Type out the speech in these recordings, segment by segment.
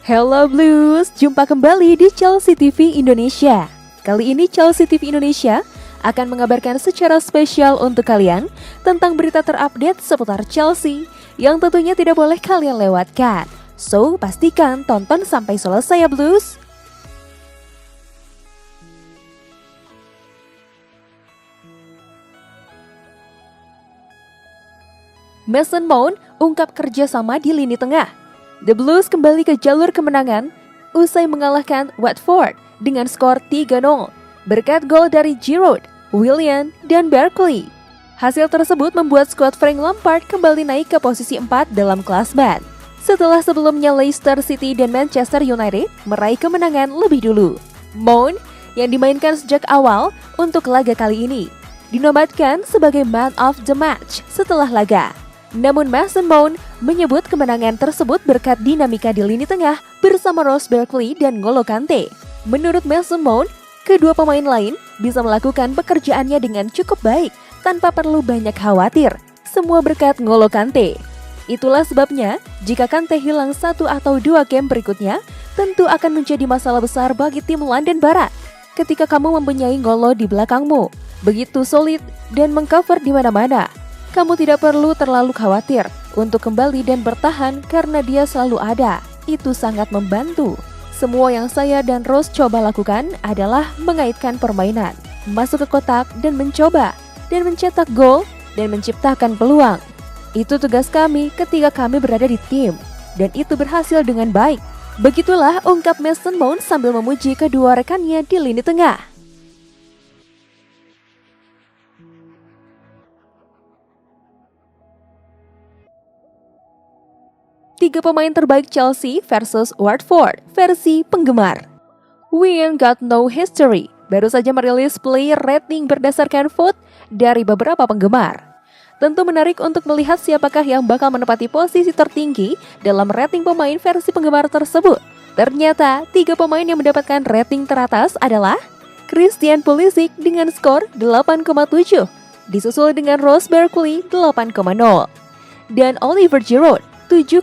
Hello Blues, jumpa kembali di Chelsea TV Indonesia. Kali ini Chelsea TV Indonesia akan mengabarkan secara spesial untuk kalian tentang berita terupdate seputar Chelsea yang tentunya tidak boleh kalian lewatkan. So, pastikan tonton sampai selesai ya Blues. Mason Mount ungkap kerjasama di lini tengah. The Blues kembali ke jalur kemenangan usai mengalahkan Watford dengan skor 3-0 berkat gol dari Giroud, Willian, dan Barkley. Hasil tersebut membuat skuad Frank Lampard kembali naik ke posisi 4 dalam klasmen setelah sebelumnya Leicester City dan Manchester United meraih kemenangan lebih dulu. Mount yang dimainkan sejak awal untuk laga kali ini dinobatkan sebagai man of the match setelah laga. Namun Mason Mount menyebut kemenangan tersebut berkat dinamika di lini tengah bersama Ross Barkley dan N'Golo Kante. Menurut Mason Mount, kedua pemain lain bisa melakukan pekerjaannya dengan cukup baik tanpa perlu banyak khawatir. Semua berkat N'Golo Kante. Itulah sebabnya jika Kante hilang 1 atau 2 game berikutnya, tentu akan menjadi masalah besar bagi tim London Barat ketika kamu mempunyai N'Golo di belakangmu. Begitu solid dan mengcover di mana-mana. Kamu tidak perlu terlalu khawatir untuk kembali dan bertahan karena dia selalu ada. Itu sangat membantu. Semua yang saya dan Rose coba lakukan adalah mengaitkan permainan, masuk ke kotak dan mencoba, dan mencetak gol dan menciptakan peluang. Itu tugas kami ketika kami berada di tim, dan itu berhasil dengan baik. Begitulah ungkap Mason Mount sambil memuji kedua rekannya di lini tengah. Tiga pemain terbaik Chelsea versus Watford versi penggemar. We ain't got no history baru saja merilis player rating berdasarkan vote dari beberapa penggemar. Tentu menarik untuk melihat siapakah yang bakal menempati posisi tertinggi dalam rating pemain versi penggemar tersebut. Ternyata, 3 pemain yang mendapatkan rating teratas adalah Christian Pulisic dengan skor 8,7, disusul dengan Ross Barkley 8,0, dan Oliver Giroud 7,8.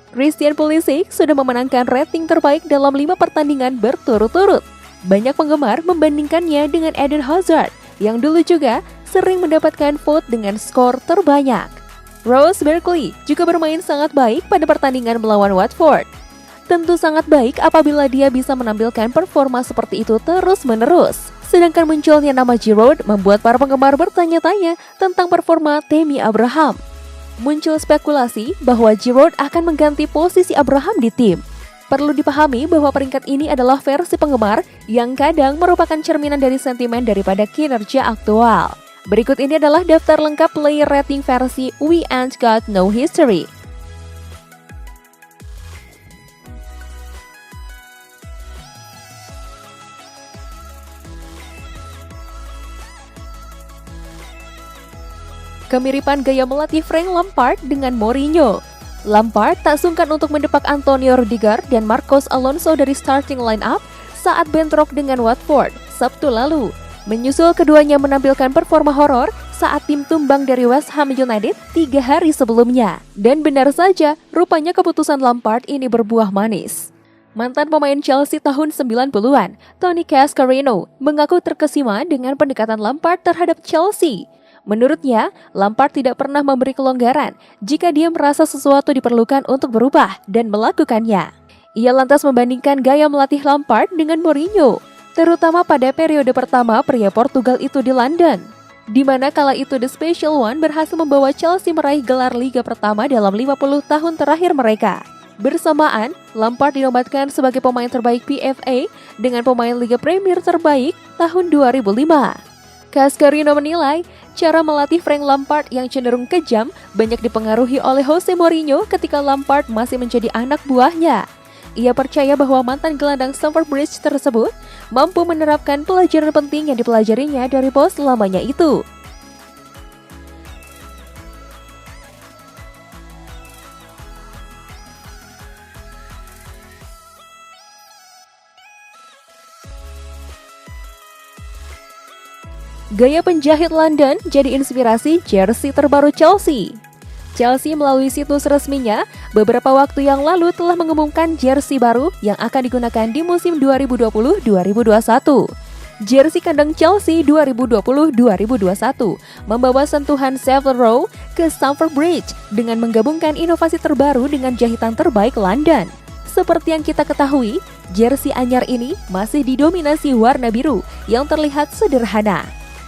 Christian Pulisic sudah memenangkan rating terbaik dalam 5 pertandingan berturut-turut. Banyak penggemar membandingkannya dengan Eden Hazard yang dulu juga sering mendapatkan vote dengan skor terbanyak. Ross Barkley juga bermain sangat baik pada pertandingan melawan Watford. Tentu sangat baik apabila dia bisa menampilkan performa seperti itu terus-menerus. Sedangkan munculnya nama Giroud membuat para penggemar bertanya-tanya tentang performa Tammy Abraham. Muncul spekulasi bahwa Giroud akan mengganti posisi Abraham di tim. Perlu dipahami bahwa peringkat ini adalah versi penggemar yang kadang merupakan cerminan dari sentimen daripada kinerja aktual. Berikut ini adalah daftar lengkap player rating versi We Ain't Got No History. Kemiripan gaya melatih Frank Lampard dengan Mourinho. Lampard tak sungkan untuk mendepak Antonio Rudiger dan Marcos Alonso dari starting line-up saat bentrok dengan Watford Sabtu lalu. Menyusul keduanya menampilkan performa horor saat tim tumbang dari West Ham United 3 hari sebelumnya. Dan benar saja, rupanya keputusan Lampard ini berbuah manis. Mantan pemain Chelsea tahun 90-an, Tony Cascarino, mengaku terkesima dengan pendekatan Lampard terhadap Chelsea. Menurutnya, Lampard tidak pernah memberi kelonggaran jika dia merasa sesuatu diperlukan untuk berubah dan melakukannya. Ia lantas membandingkan gaya melatih Lampard dengan Mourinho, terutama pada periode pertama pria Portugal itu di London, di mana kala itu The Special One berhasil membawa Chelsea meraih gelar Liga pertama dalam 50 tahun terakhir mereka. Bersamaan, Lampard dinobatkan sebagai pemain terbaik PFA dengan pemain Liga Premier terbaik tahun 2005. Cascarino menilai, cara melatih Frank Lampard yang cenderung kejam banyak dipengaruhi oleh Jose Mourinho ketika Lampard masih menjadi anak buahnya. Ia percaya bahwa mantan gelandang Stamford Bridge tersebut mampu menerapkan pelajaran penting yang dipelajarinya dari bos lamanya itu. Gaya penjahit London jadi inspirasi jersey terbaru Chelsea. Chelsea melalui situs resminya beberapa waktu yang lalu telah mengumumkan jersey baru yang akan digunakan di musim 2020-2021. Jersey kandang Chelsea 2020-2021 membawa sentuhan Savile Row ke Stamford Bridge dengan menggabungkan inovasi terbaru dengan jahitan terbaik London. Seperti yang kita ketahui, jersey anyar ini masih didominasi warna biru yang terlihat sederhana,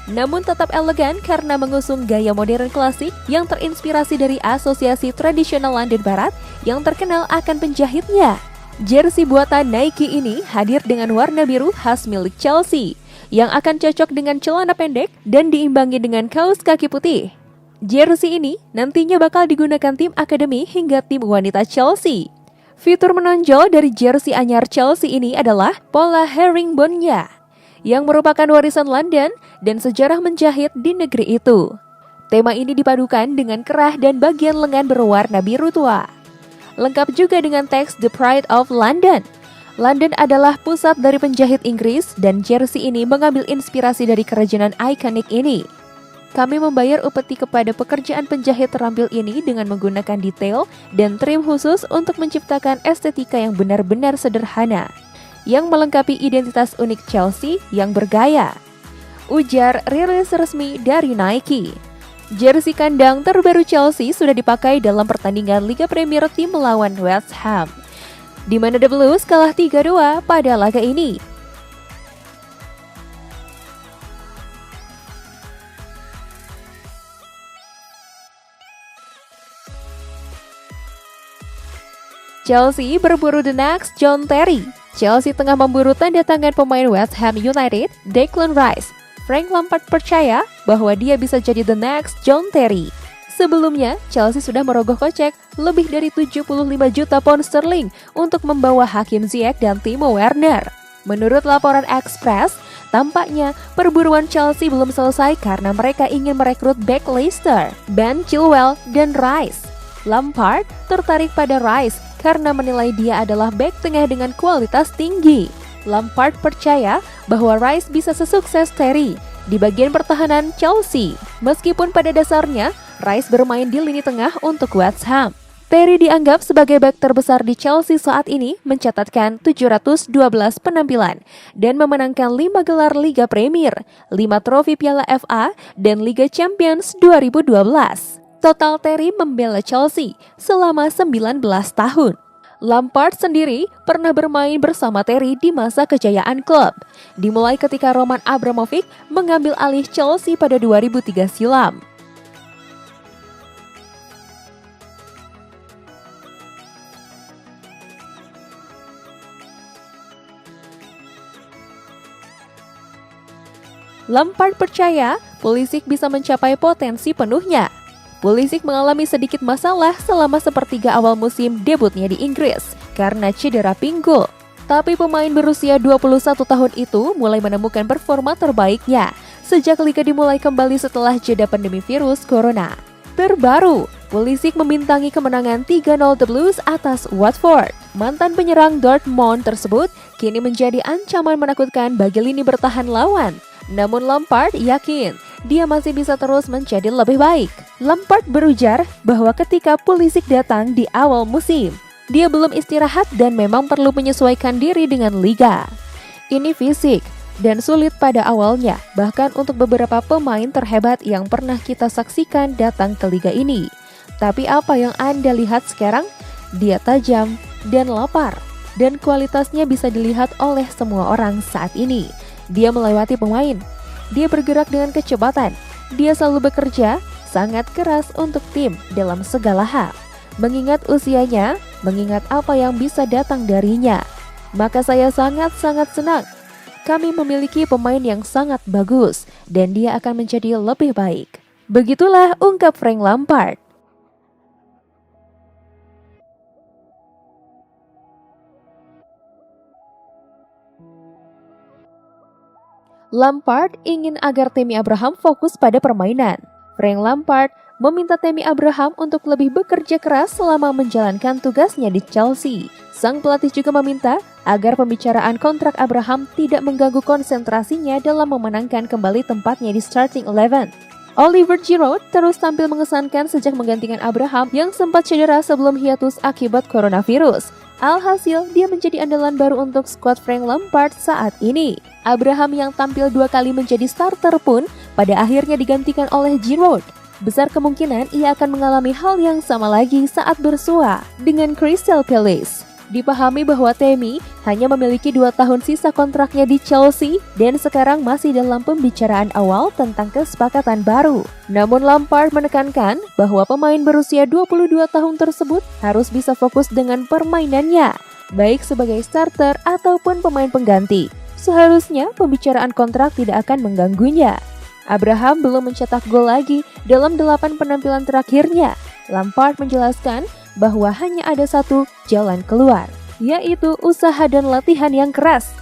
namun tetap elegan karena mengusung gaya modern klasik yang terinspirasi dari asosiasi tradisional London Barat yang terkenal akan penjahitnya. Jersey buatan Nike ini hadir dengan warna biru khas milik Chelsea yang akan cocok dengan celana pendek dan diimbangi dengan kaos kaki putih. Jersey ini nantinya bakal digunakan tim akademi hingga tim wanita Chelsea. Fitur menonjol dari jersey anyar Chelsea ini adalah pola herringbone-nya yang merupakan warisan London dan sejarah menjahit di negeri itu. Tema ini dipadukan dengan kerah dan bagian lengan berwarna biru tua. Lengkap juga dengan teks The Pride of London. London adalah pusat dari penjahit Inggris dan jersey ini mengambil inspirasi dari kerajinan ikonik ini. Kami membayar upeti kepada pekerjaan penjahit terampil ini dengan menggunakan detail dan trim khusus untuk menciptakan estetika yang benar-benar sederhana yang melengkapi identitas unik Chelsea yang bergaya, ujar rilis resmi dari Nike. Jersey kandang terbaru Chelsea sudah dipakai dalam pertandingan Liga Premier tim melawan West Ham, di mana The Blues kalah 3-2 pada laga ini. Chelsea berburu the next John Terry. Chelsea tengah memburu tanda tangan pemain West Ham United, Declan Rice. Frank Lampard percaya bahwa dia bisa jadi the next John Terry. Sebelumnya, Chelsea sudah merogoh kocek lebih dari 75 juta pound sterling untuk membawa Hakim Ziyech dan Timo Werner. Menurut laporan Express, tampaknya perburuan Chelsea belum selesai karena mereka ingin merekrut back Leicester, Ben Chilwell, dan Rice. Lampard tertarik pada Rice karena menilai dia adalah bek tengah dengan kualitas tinggi. Lampard percaya bahwa Rice bisa sesukses Terry di bagian pertahanan Chelsea. Meskipun pada dasarnya Rice bermain di lini tengah untuk West Ham. Terry dianggap sebagai bek terbesar di Chelsea saat ini, mencatatkan 712 penampilan dan memenangkan 5 gelar Liga Premier, 5 trofi Piala FA, dan Liga Champions 2012. Total Terry membela Chelsea selama 19 tahun. Lampard sendiri pernah bermain bersama Terry di masa kejayaan klub, dimulai ketika Roman Abramovich mengambil alih Chelsea pada 2003 silam. Lampard percaya Pulisic bisa mencapai potensi penuhnya. Pulisic mengalami sedikit masalah selama sepertiga awal musim debutnya di Inggris karena cedera pinggul. Tapi pemain berusia 21 tahun itu mulai menemukan performa terbaiknya sejak liga dimulai kembali setelah jeda pandemi virus corona. Terbaru, Pulisic membintangi kemenangan 3-0 The Blues atas Watford. Mantan penyerang Dortmund tersebut kini menjadi ancaman menakutkan bagi lini bertahan lawan. Namun Lampard yakin dia masih bisa terus menjadi lebih baik. Lampard berujar bahwa ketika Pulisic datang di awal musim, dia belum istirahat dan memang perlu menyesuaikan diri dengan liga. Ini fisik dan sulit pada awalnya, bahkan untuk beberapa pemain terhebat yang pernah kita saksikan datang ke liga ini. Tapi apa yang Anda lihat sekarang? Dia tajam dan lapar, dan kualitasnya bisa dilihat oleh semua orang saat ini. Dia melewati pemain, dia bergerak dengan kecepatan, dia selalu bekerja sangat keras untuk tim dalam segala hal. Mengingat usianya, mengingat apa yang bisa datang darinya, maka saya sangat-sangat senang. Kami memiliki pemain yang sangat bagus dan dia akan menjadi lebih baik. Begitulah ungkap Frank Lampard. Lampard ingin agar Tammy Abraham fokus pada permainan. Frank Lampard meminta Tammy Abraham untuk lebih bekerja keras selama menjalankan tugasnya di Chelsea. Sang pelatih juga meminta agar pembicaraan kontrak Abraham tidak mengganggu konsentrasinya dalam memenangkan kembali tempatnya di starting 11. Oliver Giroud terus tampil mengesankan sejak menggantikan Abraham yang sempat cedera sebelum hiatus akibat coronavirus. Alhasil, dia menjadi andalan baru untuk skuad Frank Lampard saat ini. Abraham yang tampil 2 kali menjadi starter pun pada akhirnya digantikan oleh Giroud. Besar kemungkinan ia akan mengalami hal yang sama lagi saat bersua dengan Crystal Palace. Dipahami bahwa Tammy hanya memiliki 2 tahun sisa kontraknya di Chelsea dan sekarang masih dalam pembicaraan awal tentang kesepakatan baru. Namun Lampard menekankan bahwa pemain berusia 22 tahun tersebut harus bisa fokus dengan permainannya, baik sebagai starter ataupun pemain pengganti. Seharusnya pembicaraan kontrak tidak akan mengganggunya. Abraham belum mencetak gol lagi dalam 8 penampilan terakhirnya. Lampard menjelaskan bahwa hanya ada satu jalan keluar, yaitu usaha dan latihan yang keras.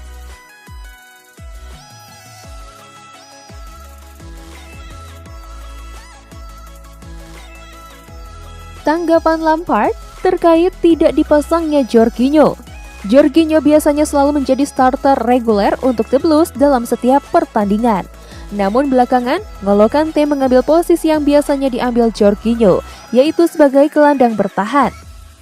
Tanggapan Lampard terkait tidak dipasangnya Jorginho. Jorginho biasanya selalu menjadi starter reguler untuk The Blues dalam setiap pertandingan. Namun belakangan, N'Golo Kante mengambil posisi yang biasanya diambil Jorginho, yaitu sebagai gelandang bertahan.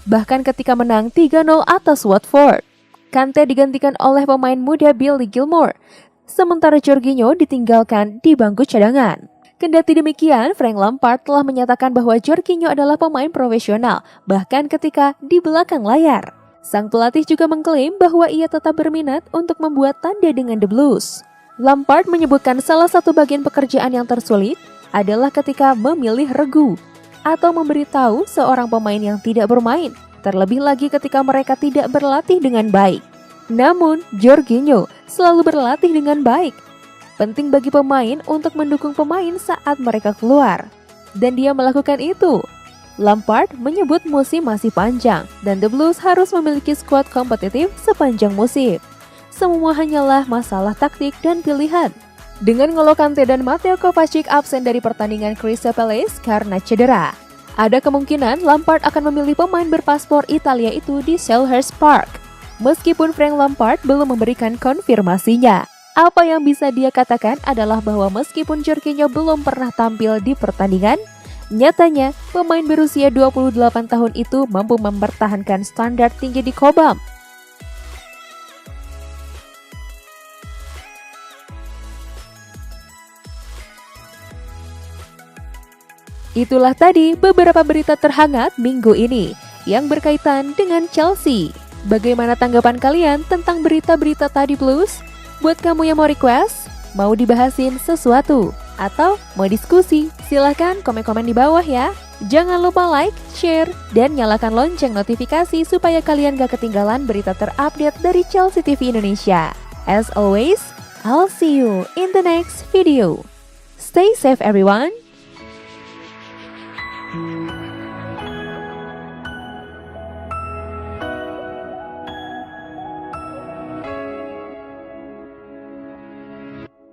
Bahkan ketika menang 3-0 atas Watford, Kante digantikan oleh pemain muda Billy Gilmour, sementara Jorginho ditinggalkan di bangku cadangan. Kendati demikian, Frank Lampard telah menyatakan bahwa Jorginho adalah pemain profesional, bahkan ketika di belakang layar. Sang pelatih juga mengklaim bahwa ia tetap berminat untuk membuat tanda dengan The Blues. Lampard menyebutkan salah satu bagian pekerjaan yang tersulit adalah ketika memilih regu atau memberitahu seorang pemain yang tidak bermain, terlebih lagi ketika mereka tidak berlatih dengan baik. Namun, Jorginho selalu berlatih dengan baik. Penting bagi pemain untuk mendukung pemain saat mereka keluar, dan dia melakukan itu. Lampard menyebut musim masih panjang dan The Blues harus memiliki skuad kompetitif sepanjang musim. Semua hanyalah masalah taktik dan pilihan. Dengan N'Golo Kante dan Mateo Kovacic absen dari pertandingan Crystal Palace karena cedera, ada kemungkinan Lampard akan memilih pemain berpaspor Italia itu di Selhurst Park. Meskipun Frank Lampard belum memberikan konfirmasinya, apa yang bisa dia katakan adalah bahwa meskipun Jorginho belum pernah tampil di pertandingan, nyatanya pemain berusia 28 tahun itu mampu mempertahankan standar tinggi di Cobham. Itulah tadi beberapa berita terhangat minggu ini yang berkaitan dengan Chelsea. Bagaimana tanggapan kalian tentang berita-berita tadi Blues? Buat kamu yang mau request, mau dibahasin sesuatu, atau mau diskusi, silahkan komen-komen di bawah ya. Jangan lupa like, share, dan nyalakan lonceng notifikasi supaya kalian gak ketinggalan berita terupdate dari Chelsea TV Indonesia. As always, I'll see you in the next video. Stay safe everyone.